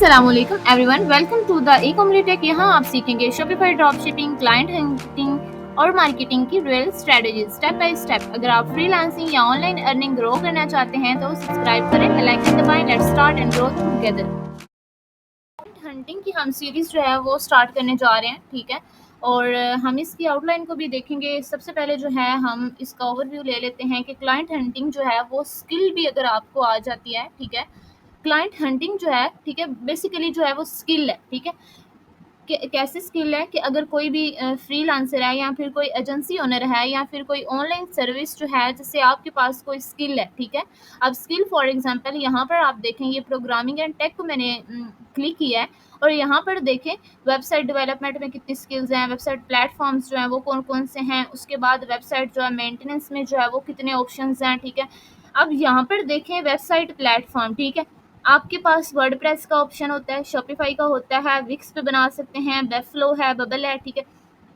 अस्सलामुअलैकुम everyone, welcome to the e-commerce tech. यहाँ आप सीखेंगे शॉपिफाई ड्रॉपशिपिंग, क्लाइंट हंटिंग और मार्केटिंग की real strategy step by step. अगर आप फ्रीलांसिंग या ऑनलाइन अर्निंग ग्रो करना चाहते हैं तो सब्सक्राइब करें, बेल आइकन दबाएं। Let's start and grow together. Client hunting की हम सीरीज जो है वो स्टार्ट करने जा रहे हैं, ठीक है। और हम इसकी आउटलाइन को भी देखेंगे। सबसे पहले जो है हम इसका ओवरव्यू ले लेते हैं कि क्लाइंट हंटिंग जो है वो स्किल भी अगर आपको आ जाती है, ठीक है। क्लाइंट हंटिंग जो है, ठीक है, बेसिकली जो है वो स्किल है, ठीक है। कैसी स्किल है कि अगर कोई भी फ्रीलांसर है या फिर कोई एजेंसी ओनर है या फिर कोई ऑनलाइन सर्विस जो है, जैसे आपके पास कोई स्किल है, ठीक है। अब स्किल फॉर एग्जांपल यहाँ पर आप देखें, ये प्रोग्रामिंग एंड टेक को मैंने क्लिक किया है और यहाँ पर देखें वेबसाइट डेवलपमेंट में कितनी स्किल्स हैं, वेबसाइट प्लेटफॉर्म्स जो हैं वो कौन कौन से हैं, उसके बाद वेबसाइट जो है मेंटेनेंस में जो है वो कितने ऑप्शंस हैं, ठीक है। अब यहाँ पर देखें वेबसाइट प्लेटफॉर्म, ठीक है। आपके पास वर्डप्रेस का ऑप्शन होता है, शॉपिफाई का होता है, विक्स पे बना सकते हैं, वेबफ्लो है, बबल है, ठीक है।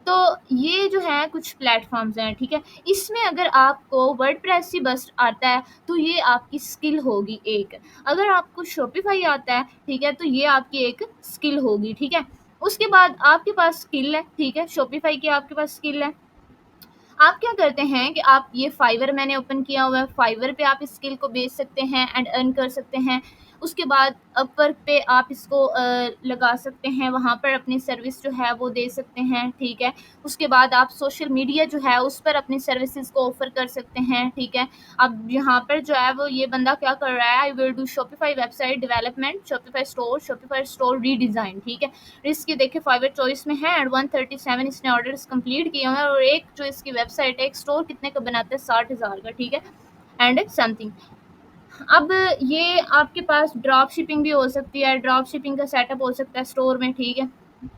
तो ये जो है कुछ प्लेटफॉर्म्स हैं, ठीक है। इसमें अगर आपको वर्डप्रेस ही बस आता है तो ये आपकी स्किल होगी एक। अगर आपको शॉपिफाई आता है, ठीक है, तो ये आपकी एक स्किल होगी, ठीक है। उसके बाद आपके पास स्किल है, ठीक है, शॉपिफाई की आपके पास स्किल है। आप क्या करते हैं कि आप ये फाइवर मैंने ओपन किया हुआ है, फाइवर पे आप इस स्किल को बेच सकते हैं एंड अर्न कर सकते हैं। उसके बाद अपवर्क पे आप इसको लगा सकते हैं, वहाँ पर अपनी सर्विस जो है वो दे सकते हैं, ठीक है। उसके बाद आप सोशल मीडिया जो है उस पर अपनी सर्विसेज को ऑफर कर सकते हैं, ठीक है। अब यहाँ पर जो है वो ये बंदा क्या कर रहा है, I will do Shopify website development, Shopify store redesign, ठीक है। इसकी देखिए फाइवर चॉइस में है एंड 137 इसने ऑर्डर्स कंप्लीट किए हैं और एक जो इसकी वेबसाइट है, एक स्टोर कितने का बनाता है, 60,000 का, ठीक है, एंड समथिंग। अब ये आपके पास ड्रॉप शिपिंग भी हो सकती है, ड्रॉप शिपिंग का सेटअप हो सकता है स्टोर में, ठीक है,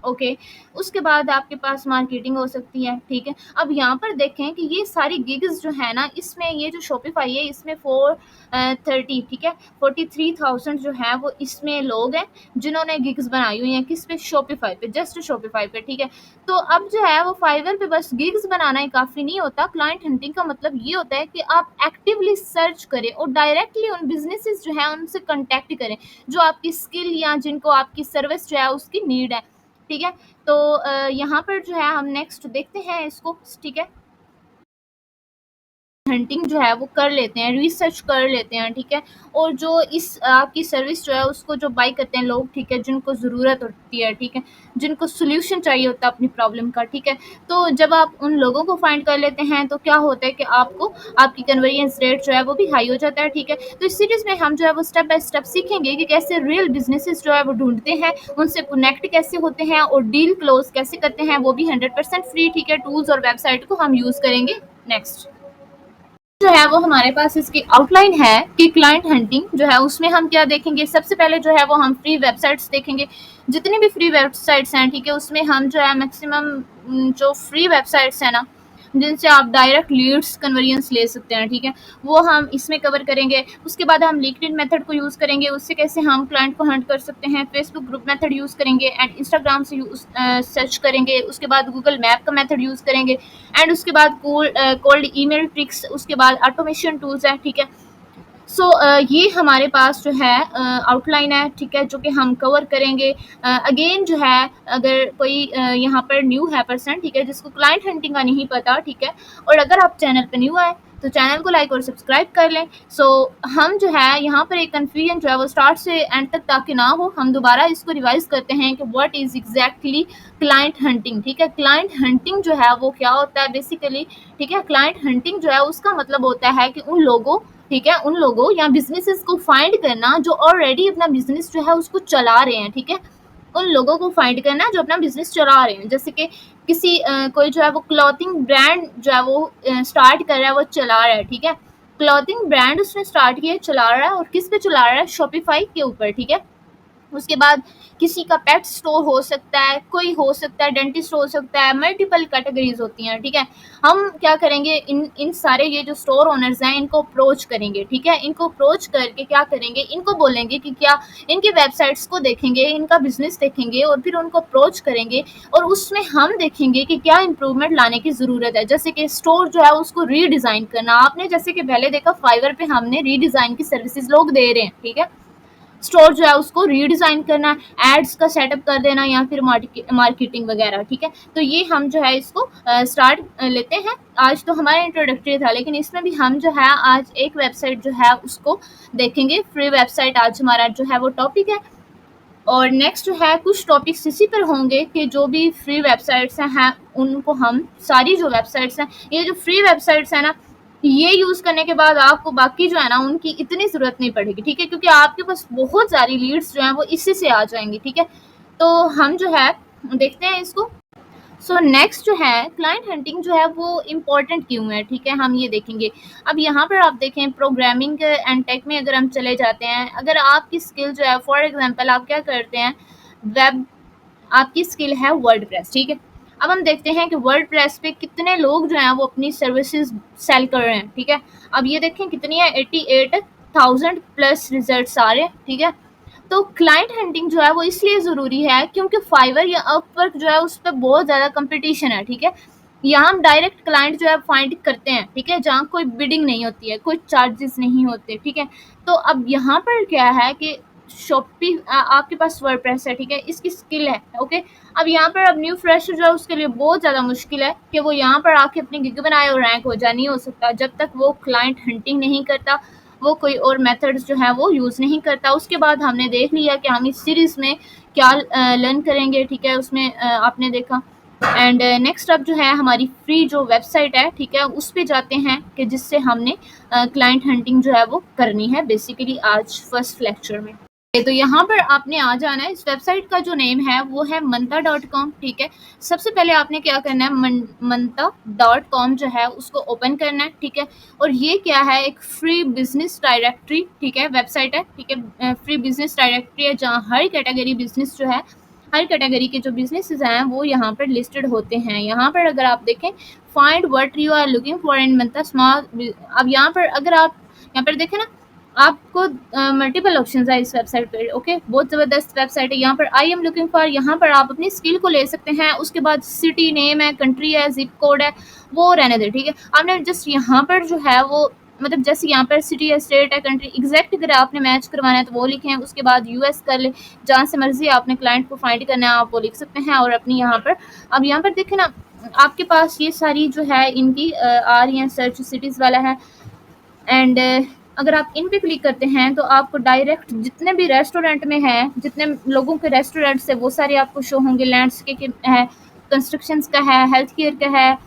ओके। उसके बाद आपके पास मार्केटिंग हो सकती है, ठीक है। अब यहाँ पर देखें कि ये सारी गिग्स जो है ना, इसमें ये जो शॉपिफाई है इसमें 430, ठीक है, 43,000 जो है वो इसमें लोग हैं जिन्होंने गिग्स बनाई हुई हैं। किस पे? शॉपिफाई पे, जस्ट शॉपिफाई पे, ठीक है। तो अब जो है वो फाइवर पे बस गिग्स बनाना ही काफ़ी नहीं होता। क्लाइंट हंटिंग का मतलब ये होता है कि आप एक्टिवली सर्च करें और डायरेक्टली उन बिजनेसेस जो है उनसे कांटेक्ट करें जो आपकी स्किल या जिनको आपकी सर्विस जो है उसकी नीड है, ठीक है। तो यहाँ पर जो है हम नेक्स्ट देखते हैं इसको, ठीक है। हंटिंग जो है वो कर लेते हैं, रिसर्च कर लेते हैं, ठीक है। और जो इस आपकी सर्विस जो है उसको जो बाई करते हैं लोग, ठीक है, जिनको ज़रूरत होती है, ठीक है, जिनको सोल्यूशन चाहिए होता है अपनी प्रॉब्लम का, ठीक है। तो जब आप उन लोगों को फाइंड कर लेते हैं तो क्या होता है कि आपको आपकी कन्वर्जेंस रेट जो है वो भी हाई हो जाता है, ठीक है। तो इस सीरीज़ में हम जो है वो स्टेप बाय स्टेप सीखेंगे कि कैसे रियल बिजनेसेस जो है वो ढूंढते हैं, उनसे कनेक्ट कैसे होते हैं और डील क्लोज कैसे करते हैं, वो भी 100% फ्री, ठीक है। टूल्स और वेबसाइट को हम यूज़ करेंगे नेक्स्ट। जो है वो हमारे पास इसकी आउटलाइन है कि क्लाइंट हंटिंग जो है उसमें हम क्या देखेंगे। सबसे पहले जो है वो हम फ्री वेबसाइट्स देखेंगे, जितनी भी फ्री वेबसाइट्स हैं, ठीक है। उसमें हम जो है मैक्सिमम जो फ्री वेबसाइट्स हैं ना, जिनसे आप डायरेक्ट लीड्स कन्वर्जेंस ले सकते हैं, ठीक है, वो हम इसमें कवर करेंगे। उसके बाद हम लिंक्डइन मेथड को यूज़ करेंगे, उससे कैसे हम क्लाइंट को हंट कर सकते हैं। फेसबुक ग्रुप मेथड यूज़ करेंगे एंड इंस्टाग्राम से सर्च करेंगे। उसके बाद गूगल मैप का मेथड यूज़ करेंगे एंड उसके बाद कोल्ड ईमेल ट्रिक्स, उसके बाद ऑटोमेशन टूल्स है, ठीक है। सो ये हमारे पास जो है आउटलाइन है, ठीक है, जो कि हम कवर करेंगे। अगेन जो है अगर कोई यहाँ पर न्यू है पर्सन, ठीक है, जिसको क्लाइंट हंटिंग का नहीं पता, ठीक है, और अगर आप चैनल पर न्यू आए तो चैनल को लाइक और सब्सक्राइब कर लें। सो हम जो है यहाँ पर एक कन्फ्यूजन जो है वो स्टार्ट से एंड तक ताकि ना हो, हम दोबारा इसको रिवाइज करते हैं कि what is exactly client hunting, ठीक है। क्लाइंट हंटिंग जो है वो क्या होता है बेसिकली, ठीक है। क्लाइंट हंटिंग जो है उसका मतलब होता है कि उन लोगों, ठीक है, उन लोगों या बिजनेसेस को फाइंड करना जो ऑलरेडी अपना बिजनेस जो है उसको चला रहे हैं, ठीक है। उन लोगों को फाइंड करना जो अपना बिजनेस चला रहे हैं, जैसे कि किसी कोई जो है वो क्लॉथिंग ब्रांड जो है वो स्टार्ट कर रहा है, वो चला रहा है, ठीक है। क्लॉथिंग ब्रांड उसने स्टार्ट किया, चला रहा है, और किस पे चला रहा है? शॉपिफाई के ऊपर, ठीक है। उसके बाद किसी का पेट स्टोर हो सकता है, कोई हो सकता है डेंटिस्ट हो सकता है, मल्टीपल कैटेगरीज होती हैं, ठीक है। हम क्या करेंगे, इन इन सारे ये जो स्टोर ओनर्स हैं इनको अप्रोच करेंगे, ठीक है। इनको अप्रोच करके क्या करेंगे, इनको बोलेंगे कि क्या, इनकी वेबसाइट्स को देखेंगे, इनका बिजनेस देखेंगे और फिर उनको अप्रोच करेंगे और उसमें हम देखेंगे कि क्या इंप्रूवमेंट लाने की ज़रूरत है। जैसे कि स्टोर जो है उसको रीडिज़ाइन करना, आपने जैसे कि पहले देखा फाइवर पे हमने रीडिज़ाइन की सर्विसेज लोग दे रहे हैं, ठीक है। स्टोर जो है उसको रीडिज़ाइन करना, एड्स का सेटअप कर देना या फिर मार्केटिंग वगैरह, ठीक है। तो ये हम जो है इसको स्टार्ट लेते हैं। आज तो हमारा इंट्रोडक्टरी था, लेकिन इसमें भी हम जो है आज एक वेबसाइट जो है उसको देखेंगे। फ्री वेबसाइट आज हमारा जो है वो टॉपिक है। और नेक्स्ट जो है कुछ टॉपिक्स इसी पर होंगे कि जो भी फ्री वेबसाइट्स हैं उनको हम सारी जो वेबसाइट्स हैं, ये जो फ्री वेबसाइट्स हैं ना, ये यूज़ करने के बाद आपको बाकी जो है ना उनकी इतनी ज़रूरत नहीं पड़ेगी, ठीक है, क्योंकि आपके पास बहुत सारी लीड्स जो हैं वो इसी से आ जाएंगी, ठीक है। तो हम जो है देखते हैं इसको। सो नेक्स्ट जो है क्लाइंट हंटिंग जो है वो इम्पॉर्टेंट क्यों है, ठीक है, हम ये देखेंगे। अब यहाँ पर आप देखें प्रोग्रामिंग एंड टेक में अगर हम चले जाते हैं, अगर आपकी स्किल जो है फॉर एग्जांपल आप क्या करते हैं, वेब आपकी स्किल है वर्डप्रेस, ठीक है। अब हम देखते हैं कि वर्डप्रेस पे कितने लोग जो हैं वो अपनी सर्विसेज सेल कर रहे हैं, ठीक है। अब ये देखें कितनी है, 88,000 प्लस रिजल्ट्स आ रहे हैं, ठीक है। तो क्लाइंट हंटिंग जो है वो इसलिए ज़रूरी है क्योंकि फाइवर या अपवर्क जो है उस पर बहुत ज़्यादा कंपटीशन है, ठीक है। यहाँ हम डायरेक्ट क्लाइंट जो है फाइंड करते हैं, ठीक है, जहाँ कोई बिडिंग नहीं होती है, कोई चार्जेस नहीं होते, ठीक है। तो अब यहाँ पर क्या है कि शॉपी आपके पास वर्डप्रेस है, ठीक है, इसकी स्किल है, ओके। अब यहाँ पर अब न्यू फ्रेशर जो है उसके लिए बहुत ज़्यादा मुश्किल है कि वो यहाँ पर आके अपनी गिग बनाए और रैंक हो जाए, नहीं हो सकता जब तक वो क्लाइंट हंटिंग नहीं करता, वो कोई और मेथड्स जो है वो यूज़ नहीं करता। उसके बाद हमने देख लिया कि हम इस सीरीज़ में क्या लर्न करेंगे, ठीक है, उसमें आपने देखा। एंड नेक्स्ट अब जो है हमारी फ्री जो वेबसाइट है, ठीक है, उस पे जाते हैं कि जिससे हमने क्लाइंट हंटिंग जो है वो करनी है बेसिकली आज फर्स्ट लेक्चर में। तो यहाँ पर आपने आ जाना है। इस वेबसाइट का जो नेम है वो है मंता.com, ठीक है। सबसे पहले आपने क्या करना है, मंता.com जो है उसको ओपन करना है, ठीक है। और ये क्या है, एक फ्री बिजनेस डायरेक्टरी, ठीक है, वेबसाइट है, ठीक है। फ्री बिजनेस डायरेक्टरी है जहाँ हर कैटेगरी बिजनेस जो है, हर कैटेगरी के जो बिजनेसेस हैं वो यहाँ पर लिस्टेड होते हैं। यहाँ पर अगर आप देखें find what you are looking for in मंता स्मॉल, अब यहाँ पर अगर आप यहाँ पर देखें ना, आपको मल्टीपल ऑप्शन है इस वेबसाइट पर, ओके। बहुत ज़बरदस्त वेबसाइट है। यहाँ पर आई एम लुकिंग फॉर, यहाँ पर आप अपनी स्किल को ले सकते हैं। उसके बाद सिटी नेम है, कंट्री है, जिप कोड है, वो रहने दे, ठीक है। आपने जस्ट यहाँ पर जो है वो मतलब जैसे यहाँ पर सिटी है, स्टेट है, कंट्री एग्जैक्ट अगर आपने मैच करवाना है तो वो लिखें। उसके बाद यूएस कर ले, जहाँ से मर्जी आपने क्लाइंट को फाइंड करना है आप वो लिख सकते हैं। और अपनी यहाँ पर अब यहाँ पर देखें ना, आपके पास ये सारी जो है इनकी आ रही हैं, सर्च सिटीज़ वाला है। एंड अगर आप इन पे क्लिक करते हैं तो आपको डायरेक्ट जितने भी रेस्टोरेंट में हैं, जितने लोगों के रेस्टोरेंट्स है वो सारे आपको शो होंगे। लैंडस्केप है, कंस्ट्रक्शंस का है, हेल्थ केयर का है,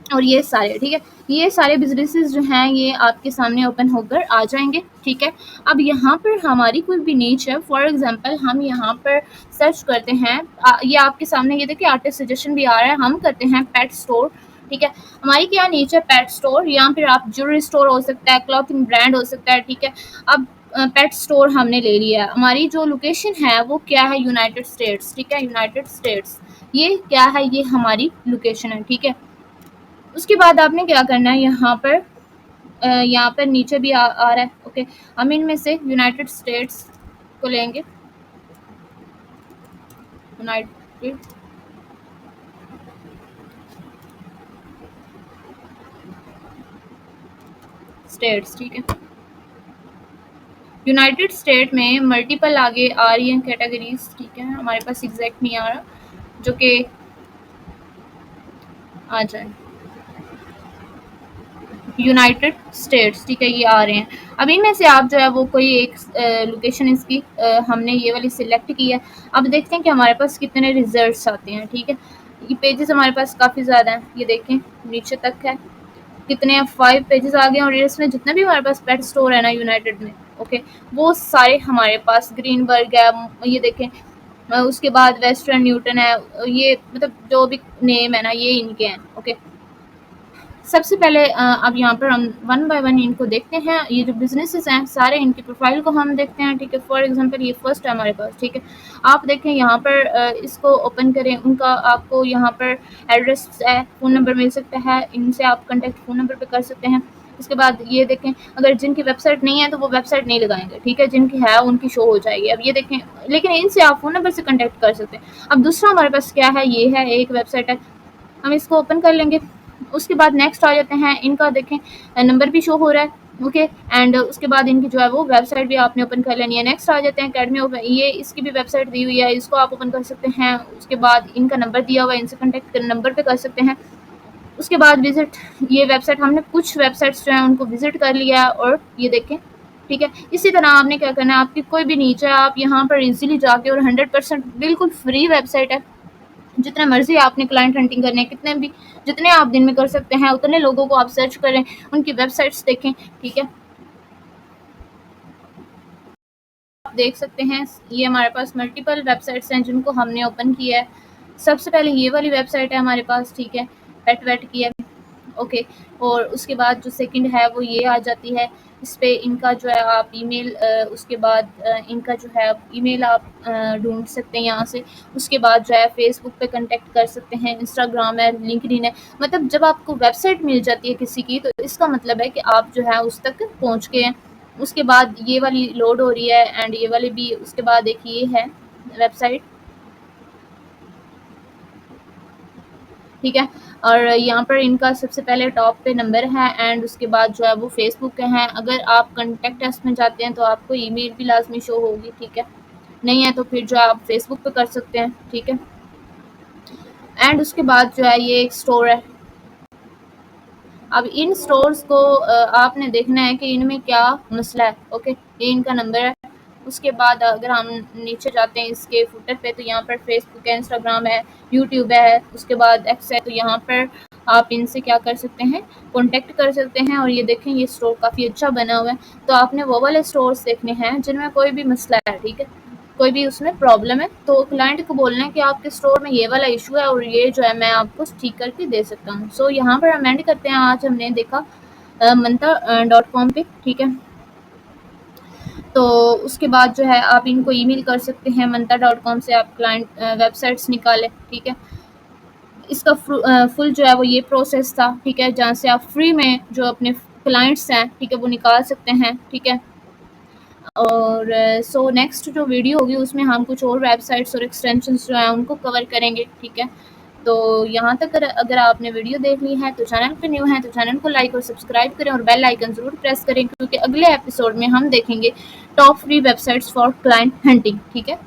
और ये सारे, ठीक है, ये सारे बिजनेसेस जो हैं ये आपके सामने ओपन होकर आ जाएंगे, ठीक है। अब यहाँ पर हमारी कोई भी नीच है, फॉर एग्जांपल हम यहाँ पर सर्च करते हैं, ये आपके सामने ये देखिए आर्टिस्ट सजेशन भी आ रहा है। हम करते हैं पेट स्टोर, ठीक है। हमारी क्या नीच है, पेट स्टोर। यहाँ पर आप ज्वेलरी स्टोर हो सकता है, क्लॉथिंग ब्रांड हो सकता है, ठीक है। अब पेट स्टोर हमने ले लिया है। हमारी जो लोकेशन है वो क्या है, यूनाइटेड स्टेट्स, ठीक है, यूनाइटेड स्टेट्स। ये क्या है, ये हमारी लोकेशन है, ठीक है। उसके बाद आपने क्या करना है, यहाँ पर नीचे भी आ रहा है, ओके। हम इनमें से यूनाइटेड स्टेट्स को लेंगे, यूनाइटेड स्टेट्स, ठीक है। यूनाइटेड स्टेट में मल्टीपल आगे आ रही हैं कैटेगरीज, ठीक है, हमारे पास एग्जैक्ट नहीं आ रहा जो कि आ जाए। यूनाइटेड स्टेट्स, ठीक है, ये आ रहे हैं। अब इनमें से आप जो है वो कोई एक लोकेशन इसकी हमने ये वाली सिलेक्ट की है। अब देखते हैं कि हमारे पास कितने रिजल्ट्स आते हैं, ठीक है। ये पेजेस हमारे पास काफ़ी ज़्यादा हैं, ये देखें नीचे तक है, कितने हैं, 5 पेजेस आ गए। और इसमें जितने भी हमारे पास पेट स्टोर है ना यूनाइटेड में, ओके, वो सारे हमारे पास ग्रीनबर्ग है, ये देखें। उसके बाद वेस्टर्न न्यूटन है, ये मतलब जो भी नेम है ना ये इनके हैं, ओके। सबसे पहले अब यहाँ पर हम वन बाय वन इनको देखते हैं। ये जो बिजनेसेस हैं सारे इनकी प्रोफाइल को हम देखते हैं, ठीक है। फॉर एग्जांपल ये फर्स्ट है हमारे पास, ठीक है। आप देखें यहाँ पर इसको ओपन करें, उनका आपको यहाँ पर एड्रेस है, फ़ोन नंबर मिल सकता है, इनसे आप कॉन्टैक्ट फ़ोन नंबर पे कर सकते हैं। उसके बाद ये देखें, अगर जिनकी वेबसाइट नहीं है तो वो वेबसाइट नहीं लगाएंगे, ठीक है, जिनकी है उनकी शो हो जाएगी। अब ये देखें, लेकिन इनसे आप फ़ोन नंबर से कॉन्टैक्ट कर सकते हैं। अब दूसरा हमारे पास क्या है, ये है एक वेबसाइट है, हम इसको ओपन कर लेंगे। उसके बाद नेक्स्ट आ जाते हैं, इनका देखें नंबर भी शो हो रहा है, ओके। एंड उसके बाद इनकी जो है वो वेबसाइट भी आपने ओपन कर लेनी है। नेक्स्ट आ जाते हैं अकेडमी ओपन, ये इसकी भी वेबसाइट दी हुई है, इसको आप ओपन कर सकते हैं। उसके बाद इनका नंबर दिया हुआ है, इनसे कॉन्टैक्ट कर नंबर पे कर सकते हैं। उसके बाद विजिट, ये वेबसाइट हमने कुछ वेबसाइट्स जो हैं उनको विजिट कर लिया है और ये देखें, ठीक है। इसी तरह आपने क्या करना है, आपकी कोई भी नीचे आप यहाँ पर इजीली जाके, और 100% बिल्कुल फ्री वेबसाइट है, जितने मर्जी आपने क्लाइंट हंटिंग करने हैं, कितने भी जितने आप दिन में कर सकते हैं उतने लोगों को आप सर्च करें, उनकी वेबसाइट्स देखें, ठीक है। आप देख सकते हैं ये हमारे पास मल्टीपल वेबसाइट्स हैं जिनको हमने ओपन किया है। सबसे पहले ये वाली वेबसाइट है हमारे पास, ठीक है, पेट वेट की है, ओके। और उसके बाद जो सेकंड है वो ये आ जाती है, इस पे इनका जो है आप ईमेल, उसके बाद इनका जो है ईमेल आप ढूंढ सकते हैं यहाँ से। उसके बाद जो है फेसबुक पे कांटेक्ट कर सकते हैं, इंस्टाग्राम है, लिंक्डइन है। मतलब जब आपको वेबसाइट मिल जाती है किसी की, तो इसका मतलब है कि आप जो है उस तक पहुँच गए हैं। उसके बाद ये वाली लोड हो रही है एंड ये वाली भी। उसके बाद एक ये है वेबसाइट, ठीक है। और यहाँ पर इनका सबसे पहले टॉप पे नंबर है एंड उसके बाद जो है वो फेसबुक के हैं। अगर आप कॉन्टेक्ट अस में जाते हैं तो आपको ईमेल भी लाजमी शो होगी, ठीक है। नहीं है तो फिर जो आप फेसबुक पे कर सकते हैं, ठीक है। एंड उसके बाद जो है ये एक स्टोर है। अब इन स्टोर्स को आपने देखना है कि इनमें क्या मसला है, ओके। ये इनका नंबर है। उसके बाद अगर हम नीचे जाते हैं इसके फुटर पे, तो यहाँ पर फेसबुक है, इंस्टाग्राम है, यूट्यूब है, उसके बाद एक्स है। तो यहाँ पर आप इनसे क्या कर सकते हैं, कॉन्टेक्ट कर सकते हैं। और ये देखें, ये स्टोर काफ़ी अच्छा बना हुआ है। तो आपने वो वाले स्टोर्स देखने हैं जिनमें कोई भी मसला है, ठीक है, कोई भी उसमें प्रॉब्लम है, तो क्लाइंट को बोलना है कि आपके स्टोर में ये वाला इशू है और ये जो है मैं आपको ठीक करके दे सकता हूँ। सो यहाँ पर हम एंड करते हैं। आज हमने देखा मंता.com पे, ठीक है। तो उसके बाद जो है आप इनको ईमेल कर सकते हैं, मंता.com से आप क्लाइंट वेबसाइट्स निकालें, ठीक है। इसका फुल जो है वो ये प्रोसेस था, ठीक है, जहाँ से आप फ्री में जो अपने क्लाइंट्स हैं, ठीक है, वो निकाल सकते हैं, ठीक है। और सो नेक्स्ट जो वीडियो होगी उसमें हम कुछ और वेबसाइट्स और एक्सटेंशंस जो हैं उनको कवर करेंगे, ठीक है। तो यहाँ तक अगर आपने वीडियो देख ली है तो चैनल पे न्यू है तो चैनल को लाइक और सब्सक्राइब करें और बेल आइकन ज़रूर प्रेस करें, क्योंकि अगले एपिसोड में हम देखेंगे top free websites for client hunting, ठीक है।